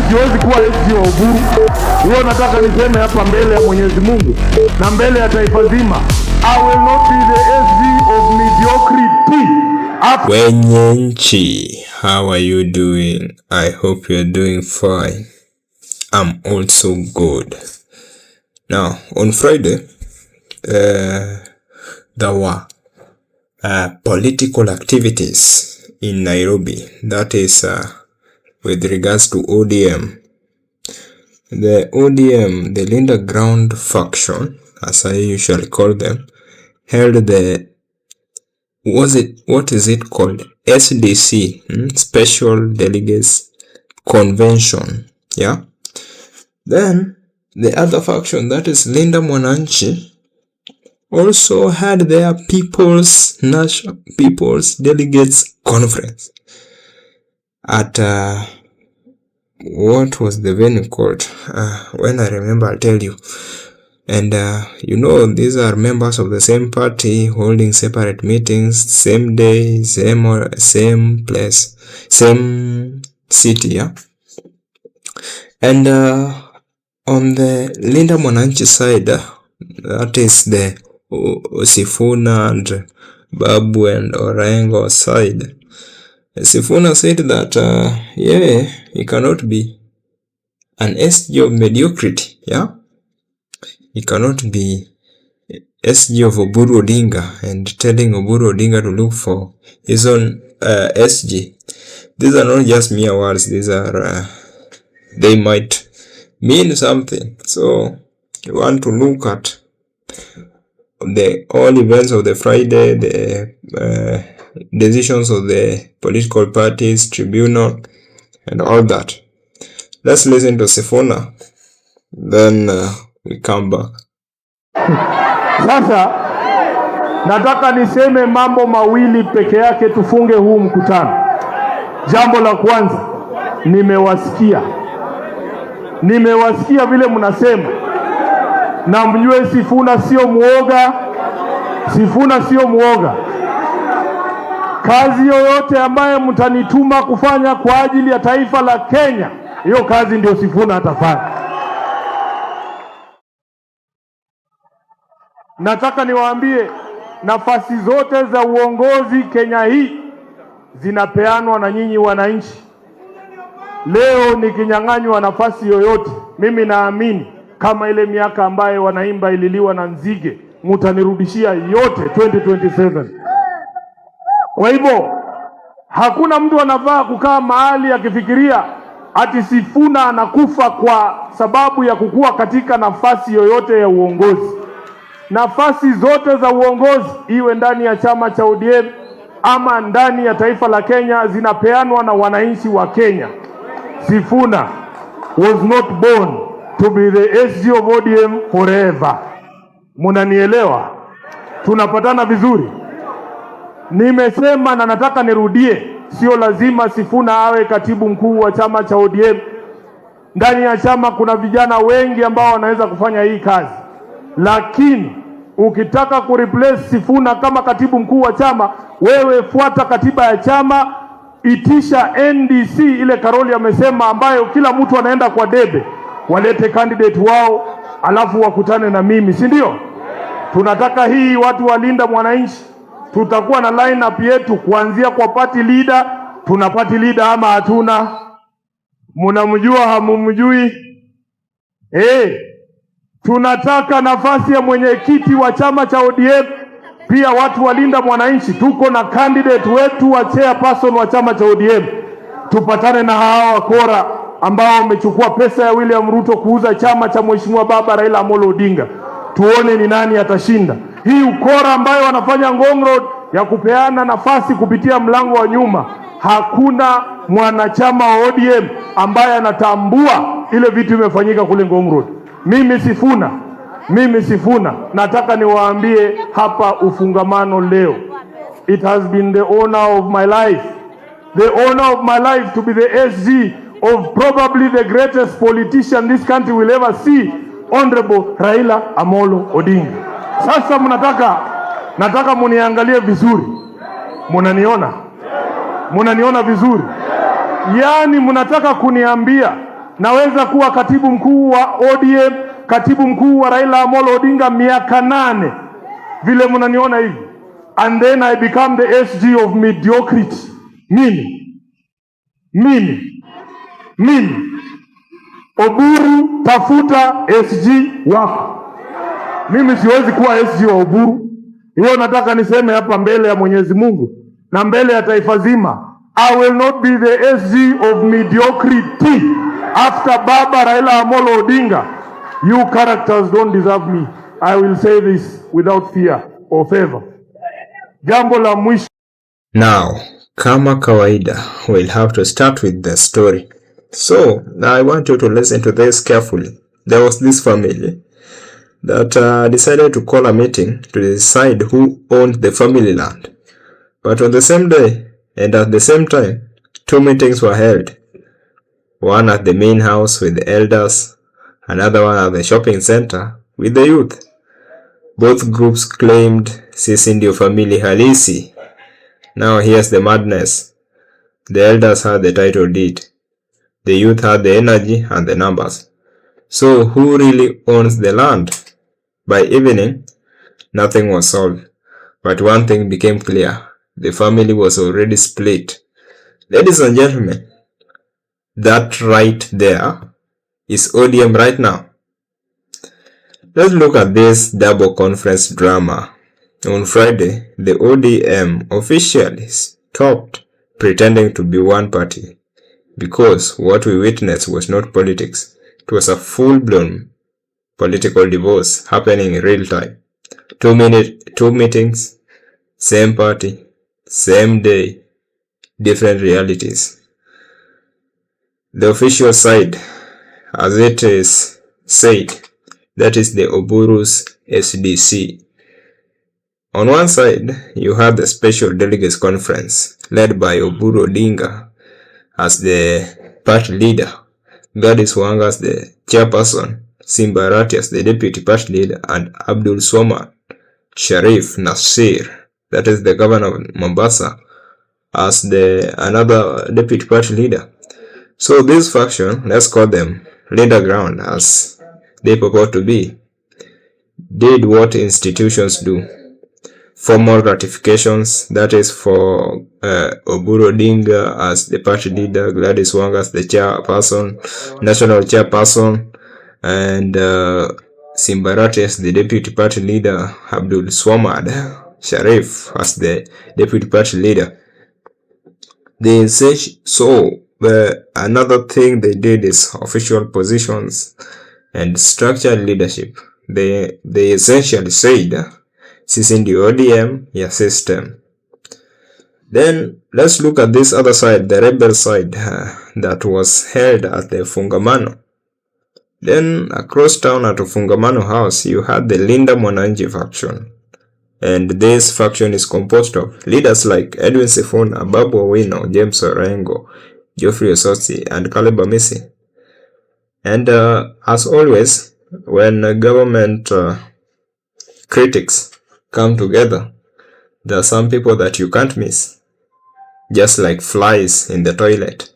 siwezi kuwa SG wa Oburu. Hiyo nataka niseme hapa mbele ya Mwenyezi Mungu na mbele ya taifa zima. I will not be the SG of mediocrity. Mwananchi, how are you doing? I hope you're doing fine. I'm also good. Now, on Friday, there were political activities in Nairobi. That is with regards to ODM. The ODM, the Linda Ground faction, as I usually call them, held the what is it called? SDC, Special Delegates Convention. Yeah. Then the other faction, that is Linda Mwananchi, also had their National Delegates Conference at what was the venue called? When I remember, I'll tell you. And you know, these are members of the same party holding separate meetings, same day, same place, same city. Yeah. And on the Linda Mwananchi side, that is the Sifuna and Babu and Owino side. Sifuna said that he cannot be an SG of mediocrity. Yeah, he cannot be SG of Oburu Oginga and telling Oburu Oginga to look for his own SG. These are not just mere words. These are they might mean something. So you want to look at the all events of the Friday, the decisions of the political parties, tribunal, and all that. Let's listen to Sifuna, then we come back. Sasa nataka niseme mambo mawili peke yake tufunge huu mkutano. Jambo la kwanza, nimewasikia vile mnasema, na mjue Sifuna sio muoga. Sifuna sio muoga. Kazi yoyote ambaye mtanituma kufanya kwa ajili ya taifa la Kenya, hiyo kazi ndio Sifuna atafanya. Nataka niwaambie, nafasi zote za uongozi Kenya hii zinapeanwa na nyinyi wananchi. Leo nikinyang'anywa nafasi yoyote, mimi naamini kama ile miaka ambayo wanaimba ililiwa na nzige, mtanirudishia yote 2027. Kwa hivyo hakuna mtu anafaa kukaa mahali akifikiria ati Sifuna anakufa kwa sababu ya kukua katika nafasi yoyote ya uongozi. Nafasi zote za uongozi, iwe ndani ya chama cha ODM ama ndani ya taifa la Kenya, zinapeanwa na wananchi wa Kenya. Sifuna was not born to be the SG of ODM forever. Munanielewa? Tunapatana vizuri? Nimesema na nataka nirudie, sio lazima Sifuna awe katibu mkuu wa chama cha ODM. Ndani ya chama kuna vijana wengi ambao wanaweza kufanya hii kazi. Lakini ukitaka kureplace Sifuna kama katibu mkuu wa chama, wewe fuata katiba ya chama, itisha NDC ile Karoli amesema, ambayo kila mtu anaenda kwa debe, walete candidate wao alafu wakutane na mimi, si ndio? Tunataka hii watu walinda mwananchi. Tutakuwa na line up yetu kuanzia kwa party leader. Tuna party leader ama hatuna? Mnamjua hamumjui? Tunataka nafasi ya mwenyekiti wa chama cha ODM. Pia watu walinda mwananchi, tuko na candidate wetu wa chairperson wa chama cha ODM. Tupatane na hawa wakora ambao wamechukua pesa ya William Ruto kuuza chama cha Mheshimiwa Baba Raila Amolo Odinga. Tuone ni nani atashinda. Hii ukora ambayo wanafanya Ngong Road ya kupeana nafasi kupitia mlango wa nyuma, hakuna mwanachama wa ODM ambaye anatambua ile vitu imefanyika kule Ngong Road. Mimi Sifuna nataka niwaambie hapa ufungamano leo. It has been the honor of my life. The honor of my life to be the SG of probably the greatest politician this country will ever see, Honorable Raila Amolo Odinga. Sasa nataka muniangalie vizuri. Munaniona vizuri? Yani mnataka kuniambia Naweza kuwa katibu mkuu wa ODM, katibu mkuu wa Raila Amolo Odinga miaka 8 vile mnaniona hivi, and then I become the SG of mediocrity. Mimi Oburu, tafuta SG wako. Mimi siwezi kuwa SG wa Oburu. Hiyo nataka niseme hapa mbele ya Mwenyezi Mungu na mbele ya taifa zima. I will not be the SG of mediocrity after Baba Raila Amolo Odinga. You characters don't deserve me. I will say this without fear or favor. Jambo la mwisho. Now, kama kawaida, we'll have to start with the story. So, now I want you to listen to this carefully. There was this family that decided to call a meeting to decide who owned the family land. But on the same day and at the same time, 2 meetings were held. One at the main house with the elders, another one at the shopping center with the youth. Both groups claimed sisi ndio family halisi. Now here's the madness. The elders had the title deed. The youth had the energy and the numbers. So who really owns the land? By evening, nothing was solved. But one thing became clear. The family was already split. Ladies and gentlemen, that right there is ODM right now. Let's look at this double conference drama. On Friday, the ODM officially stopped pretending to be one party because what we witnessed was not politics. It was a full-blown political divorce happening in real time. 2 meetings, same party, same day, different realities. The official side, as it is said, that is the Oburu's SDC. On one side, you have the Special Delegates Conference, led by Oburu Oginga as the party leader, Gladys Wanga as the chairperson, Simbarati as the deputy party leader, and Abdul Swamad Sharif Nasir, that is the governor of Mombasa, as the another deputy party leader. So this faction, let's call them leader ground as they purport to be, did what institutions do. Formal ratifications, that is for Oburu Oginga as the party leader, Gladys Wanga as the chairperson, national chairperson, and Simbarati as the deputy party leader, Abdul Swamad Sharif as the deputy party leader. They say so. Another thing they did is official positions and structured leadership. They essentially said, sisi ndio ODM ya system. Then let's look at this other side, the rebel side that was held at the Fungamano. Then across town at the Fungamano house, you had the Linda Mwananchi faction. And this faction is composed of leaders like Edwin Sifuna, Babu Owino, James Orengo, Geoffrey Osotsi, and Caleb Amisi. And as always, when government critics come together, there are some people that you can't miss, just like flies in the toilet.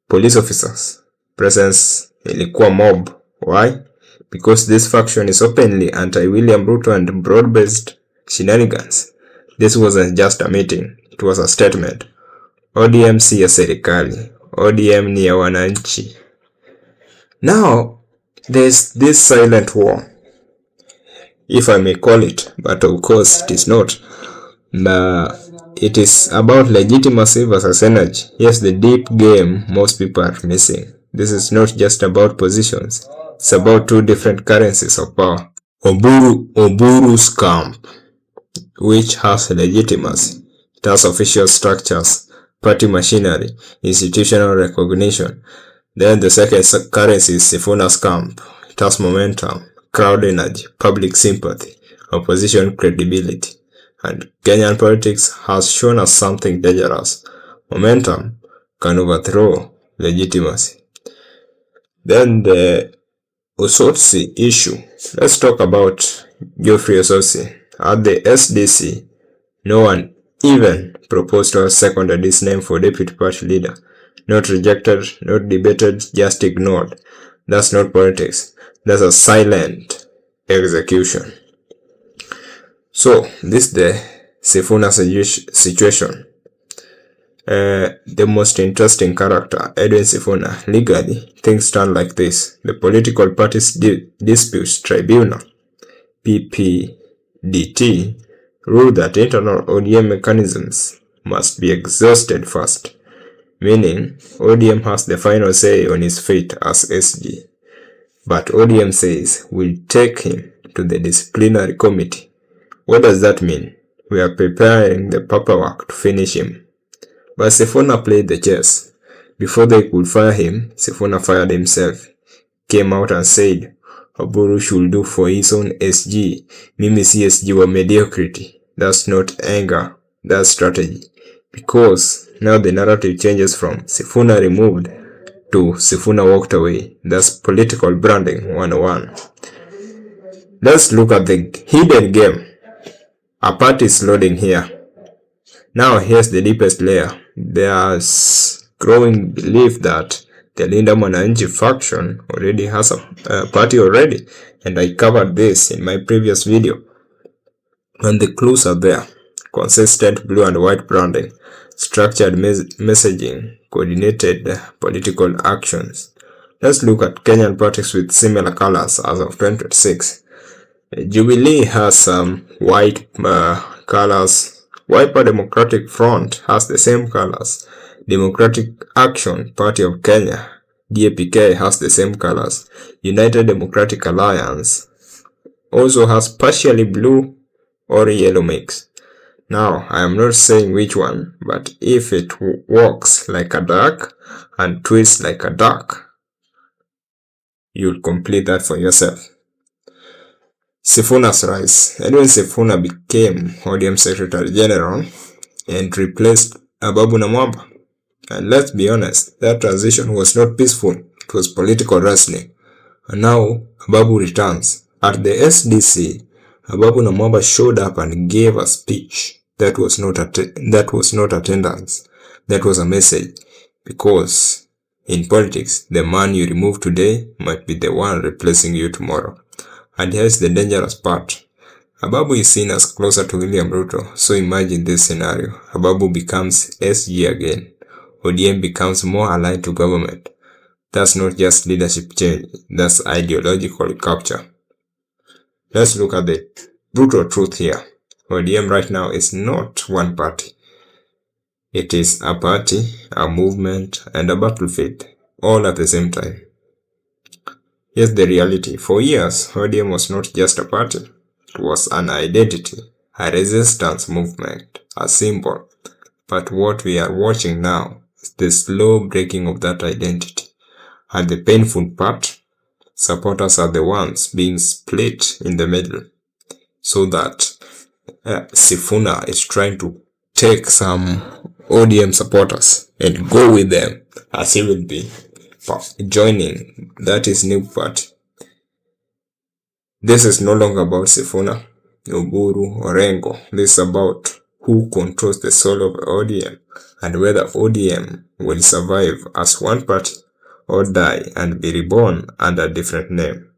Police officers, presence ilikuwa mob. Why? Because this faction is openly anti-William Ruto and broad-based shenanigans. This wasn't just a meeting, it was a statement. ODM si ya serikali, ODM ni ya wananchi. Now, there's this silent war, if I may call it, but of course it is not. It is about legitimacy versus energy. Yes, the deep game most people are missing. This is not just about positions. It's about 2 different currencies of power. Oburu's camp, which has legitimacy. It has official structures, party machinery, institutional recognition. Then the second currency is Sifuna's camp. It has momentum, crowd energy, public sympathy, opposition credibility. And Kenyan politics has shown us something dangerous. Momentum can overthrow legitimacy. Then the Osotsi issue. Let's talk about Geoffrey Osotsi. At the SDC, no one even proposed or seconded his name for deputy party leader. Not rejected, not debated, just ignored. That's not politics. That's a silent execution. So, this is the Sifuna situation. The most interesting character, Edwin Sifuna. Legally, things stand like this. The Political Parties Disputes Tribunal, PPDT, ruled that internal ODM mechanisms must be exhausted first, meaning ODM has the final say on his fate as SG. But ODM says we'll take him to the disciplinary committee. What does that mean? We are preparing the paperwork to finish him. But Sifuna played the chess. Before they could fire him, Sifuna fired himself. Came out and said, Oburu should do for his own SG. Mimi si SG wa mediocrity. That's not anger, that's strategy. Because now the narrative changes from Sifuna removed to Sifuna walked away. That's political branding 101. Let's look at the hidden game. A party is loading here. Now here's the deepest layer. There's growing belief that the Linda Mwananchi faction already has a party already, and I covered this in my previous video. And the clues are there. Consistent blue and white branding, structured messaging, coordinated political actions. Let's look at Kenyan parties with similar colors as of 2026. Jubilee has some white colors. Wiper Democratic Front has the same colors. Democratic Action Party of Kenya, DAPK, has the same colors. United Democratic Alliance also has partially blue or yellow mix. Now, I am not saying which one, but if it walks like a duck and twists like a duck, you'll complete that for yourself. Sifuna's rise. Edwin Sifuna became ODM Secretary General and replaced Babu Owino. And let's be honest, that transition was not peaceful. It was political wrestling. And now Babu returns. At the SDC, Babu Owino showed up and gave a speech. That was not attendance. That was a message. Because in politics, the man you remove today might be the one replacing you tomorrow. And here's the dangerous part. Babu is seen as closer to William Ruto, so imagine this scenario. Babu becomes SG again. ODM becomes more aligned to government. That's not just leadership change, that's ideological capture. Let's look at the brutal truth here. ODM right now is not one party. It is a party, a movement, and a battlefield, all at the same time. Here's the reality. For years, ODM was not just a party. It was an identity, a resistance movement, a symbol. But what we are watching now is the slow breaking of that identity. And the painful part, supporters are the ones being split in the middle. So that Sifuna is trying to take some ODM supporters and go with them as he will be joining that is new party. This is no longer about Sifuna, Oburu, or Rengo. This is about who controls the soul of ODM and whether ODM will survive as one party or die and be reborn under a different name.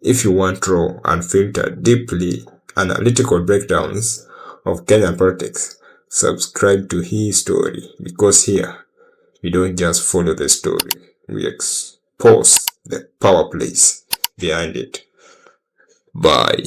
If you want raw, unfiltered, deeply analytical breakdowns of Kenyan politics, subscribe to HiiStory, because here we don't just follow the story. We expose the power plays behind it. Bye.